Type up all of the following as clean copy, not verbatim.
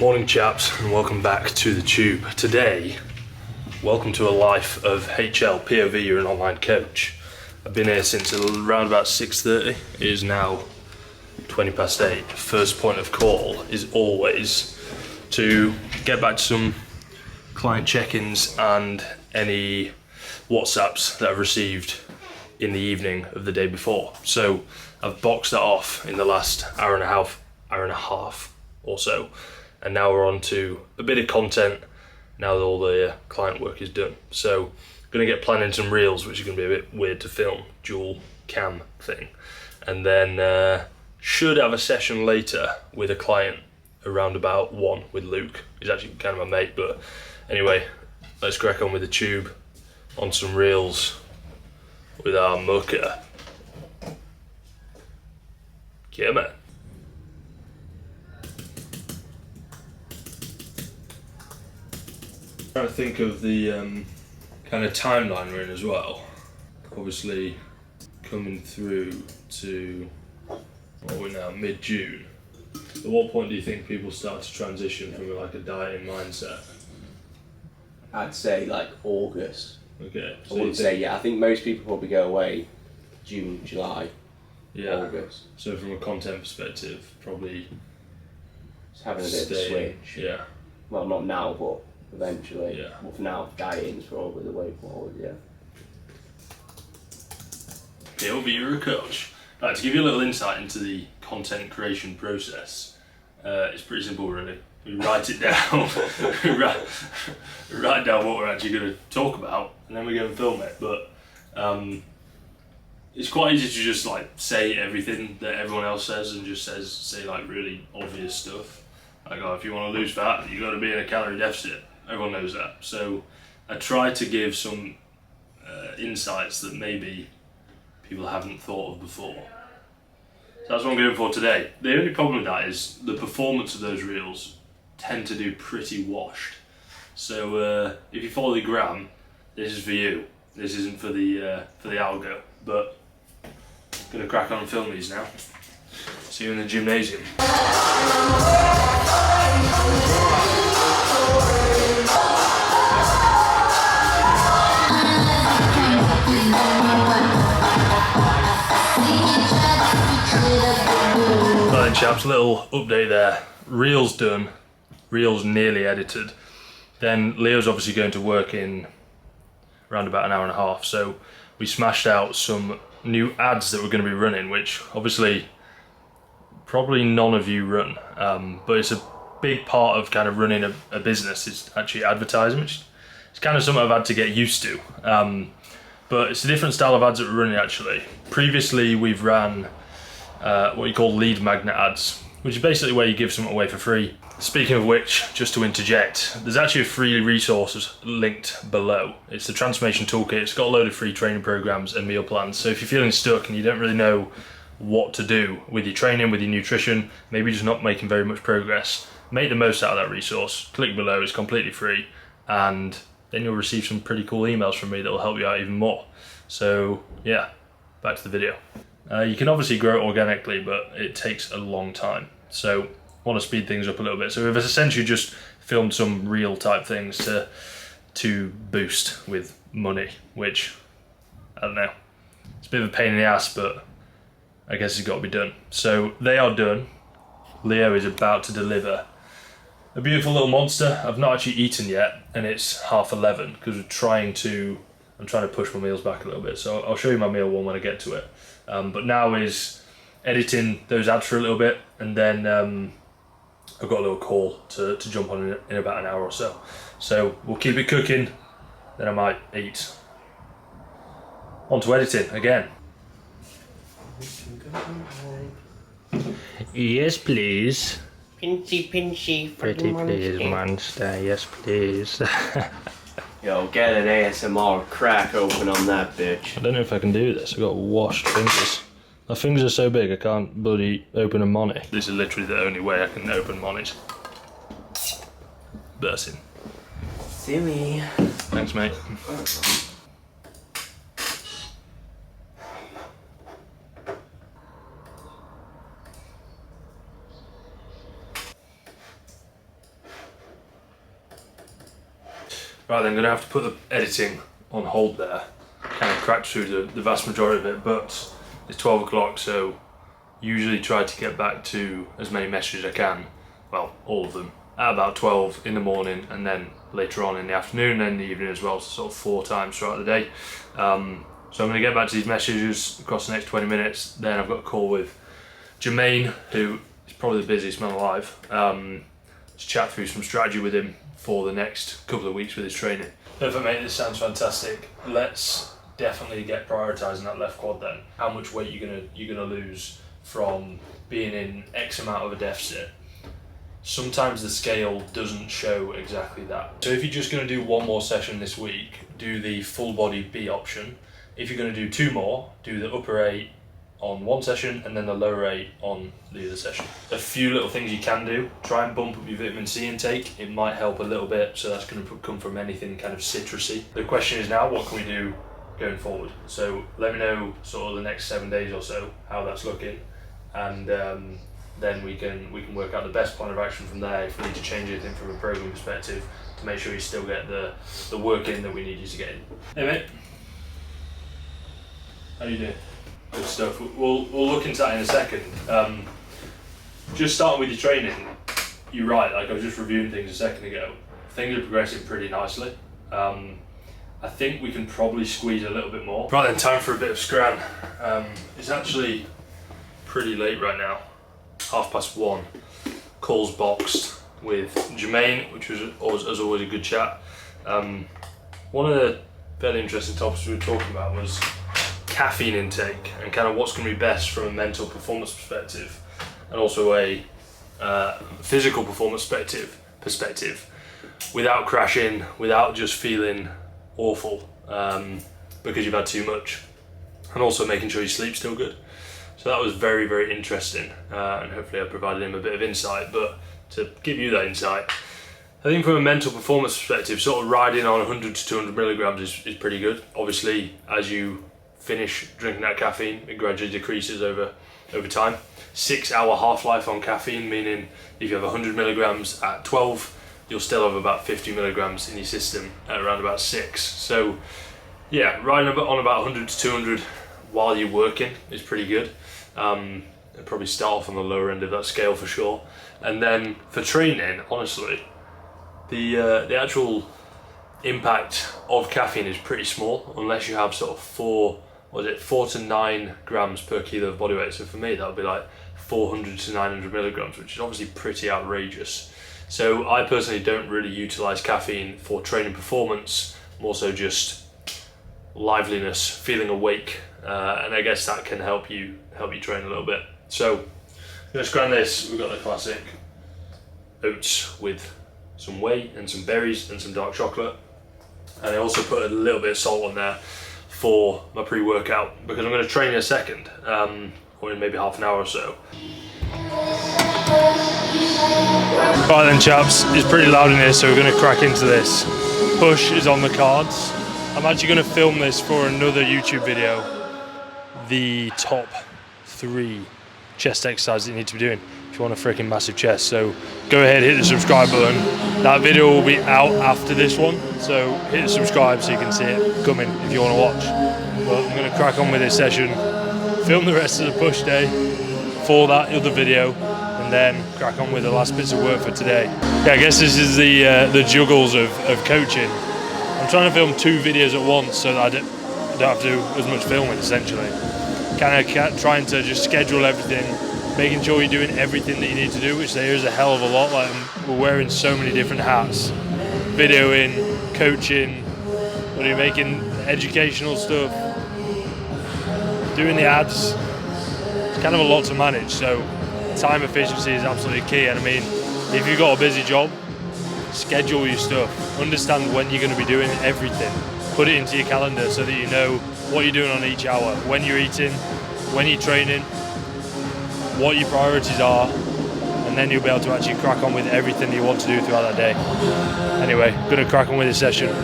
Morning chaps, and welcome back to the tube. Today, welcome to a life of HL POV. You're an online coach. I've been here since around about 6:30. It is now 8:20. First point of call is always to get back to some client check-ins and any WhatsApps that I've received in the evening of the day before. So I've boxed that off in the last hour and a half or so. And now we're on to a bit of content now that all the client work is done. So I'm gonna get planning some reels, which are gonna be a bit weird to film, dual cam thing. And then should have a session later with a client around about 1 with Luke. He's actually kind of my mate, but anyway, let's crack on with the tube on some reels with our mucker. Yeah, man. Trying to think of the kind of timeline we're in as well. Obviously, coming through to what we're now mid-June. At what point do you think people start to transition from like a dieting mindset? I'd say like August. Okay. I wouldn't say I think most people probably go away June, July, August. So from a content perspective, probably Just having a bit of a switch. Yeah. Well, not now, but eventually. Yeah. Well, for now, dieting's probably the way forward, yeah. POV, you're a coach. Right, to give you a little insight into the content creation process, it's pretty simple really. We write it down, we write down what we're actually going to talk about, and then we go and film it. But it's quite easy to just like say everything that everyone else says and just say like really obvious stuff. Like, oh, if you want to lose fat, you got to be in a calorie deficit. Everyone knows that. So I try to give some insights that maybe people haven't thought of before. So that's what I'm going for today. The only problem with that is the performance of those reels tend to do pretty washed. So if you follow the gram, this is for you. This isn't for the algo. But I'm gonna crack on and film these now. See you in the gymnasium. Right, chaps, little update there. Reels done, reels nearly edited. Then Leo's obviously going to work in around about an hour and a half. So we smashed out some new ads that we're going to be running, which obviously probably none of you run, but it's a big part of kind of running a business is actually advertising, which is kind of something I've had to get used to. But it's a different style of ads that we're running actually. Previously we've ran what you call lead magnet ads, which is basically where you give something away for free. Speaking of which, just to interject, there's actually a free resource linked below. It's the Transformation Toolkit. It's got a load of free training programs and meal plans. So if you're feeling stuck and you don't really know what to do with your training, with your nutrition, maybe just not making very much progress, make the most out of that resource. Click below, it's completely free, and then you'll receive some pretty cool emails from me that will help you out even more. So yeah, back to the video. You can obviously grow it organically, but it takes a long time. So I want to speed things up a little bit. So we've essentially just filmed some real type things to boost with money, which, I don't know, it's a bit of a pain in the ass, but I guess it's got to be done. So they are done. Leo is about to deliver a beautiful little monster. I've not actually eaten yet, and it's 11:30 because I'm trying to push my meals back a little bit. So I'll show you my meal one when I get to it. But now is editing those ads for a little bit, and then I've got a little call to jump on in about an hour or so. So we'll keep it cooking, then I might eat. On to editing again. Yes, please. Pinchy, Pretty please, monster. Yes, please. Yo, get an ASMR crack open on that bitch. I don't know if I can do this. I've got washed fingers. My fingers are so big I can't bloody open a money. This is literally the only way I can open monies. Bursting. Silly. Thanks, mate. Right, then I'm going to have to put the editing on hold there. Kind of cracked through the vast majority of it, but it's 12 o'clock, so usually try to get back to as many messages as I can, well, all of them, at about 12 in the morning, and then later on in the afternoon and in the evening as well, so sort of 4 times throughout the day. So I'm going to get back to these messages across the next 20 minutes, then I've got a call with Jermaine, who is probably the busiest man alive, to chat through some strategy with him for the next couple of weeks with his training. Perfect, mate, this sounds fantastic. Let's definitely get prioritising that left quad then. How much weight you're gonna lose from being in X amount of a deficit. Sometimes the scale doesn't show exactly that. So if you're just gonna do 1 more session this week, do the full body B option. If you're gonna do 2 more, do the upper A on 1 session and then the lower A on the other session. A few little things you can do. Try and bump up your vitamin C intake. It might help a little bit, so that's going to come from anything kind of citrusy. The question is now, what can we do going forward? So let me know sort of the next 7 days or so how that's looking, and then we can work out the best plan of action from there if we need to change anything from a program perspective to make sure you still get the work in that we need you to get in. Hey mate, how you doing? Good stuff. We'll look into that in a second. Just starting with your training, you're right, like I was just reviewing things a second ago. Things are progressing pretty nicely. I think we can probably squeeze a little bit more. Right then, time for a bit of scran. It's actually pretty late right now, 1:30. Calls boxed with Jermaine, which was as always a good chat. One of the fairly interesting topics we were talking about was caffeine intake and kind of what's going to be best from a mental performance perspective and also a physical performance perspective without crashing, without just feeling awful because you've had too much, and also making sure your sleep's still good. So that was very, very interesting, and hopefully I provided him a bit of insight. But to give you that insight, I think from a mental performance perspective, sort of riding on 100 to 200 milligrams is pretty good. Obviously, as you finish drinking that caffeine, it gradually decreases over time. 6-hour half-life on caffeine, meaning if you have 100 milligrams at 12, you'll still have about 50 milligrams in your system at around about 6. So yeah, riding on about 100 to 200 while you're working is pretty good. I'd probably start off on the lower end of that scale for sure. And then for training, honestly, the actual impact of caffeine is pretty small unless you have sort of 4 to 9 grams per kilo of body weight. So for me, that would be like 400 to 900 milligrams, which is obviously pretty outrageous. So I personally don't really utilize caffeine for training performance, more so just liveliness, feeling awake, and I guess that can help you train a little bit. So let's scran this. We've got the classic oats with some whey and some berries and some dark chocolate, and I also put a little bit of salt on there for my pre-workout because I'm going to train in a second, or in maybe half an hour or so. Right then chaps, it's pretty loud in here, so we're going to crack into this. Push is on the cards. I'm actually going to film this for another YouTube video, the top 3 chest exercises you need to be doing if you want a freaking massive chest. So go ahead, hit the subscribe button. That video will be out after this one, so hit subscribe so you can see it coming if you want to watch. But I'm going to crack on with this session, film the rest of the push day for that other video, and then crack on with the last bits of work for today. Yeah, I guess this is the juggles of coaching. I'm trying to film 2 videos at once so that I don't have to do as much filming, essentially. Kind of trying to just schedule everything, making sure you're doing everything that you need to do, which there is a hell of a lot. Like, we're wearing so many different hats. Videoing, coaching, what are you making, educational stuff, doing the ads. It's kind of a lot to manage, so time efficiency is absolutely key. And I mean, if you've got a busy job, schedule your stuff. Understand when you're going to be doing everything. Put it into your calendar so that you know what you're doing on each hour, when you're eating, when you're training, what your priorities are, and then you'll be able to actually crack on with everything that you want to do throughout that day. Anyway, gonna crack on with this session.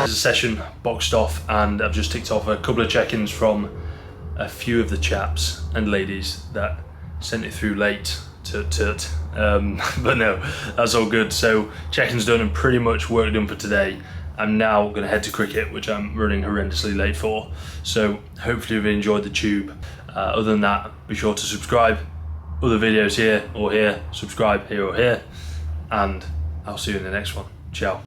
Session boxed off, and I've just ticked off a couple of check-ins from a few of the chaps and ladies that sent it through late. But no, that's all good. So check-ins done and pretty much work done for today. I'm now going to head to cricket, which I'm running horrendously late for. So hopefully you've enjoyed the tube. Other than that, be sure to subscribe. Other videos here or here, subscribe here or here, and I'll see you in the next one. Ciao.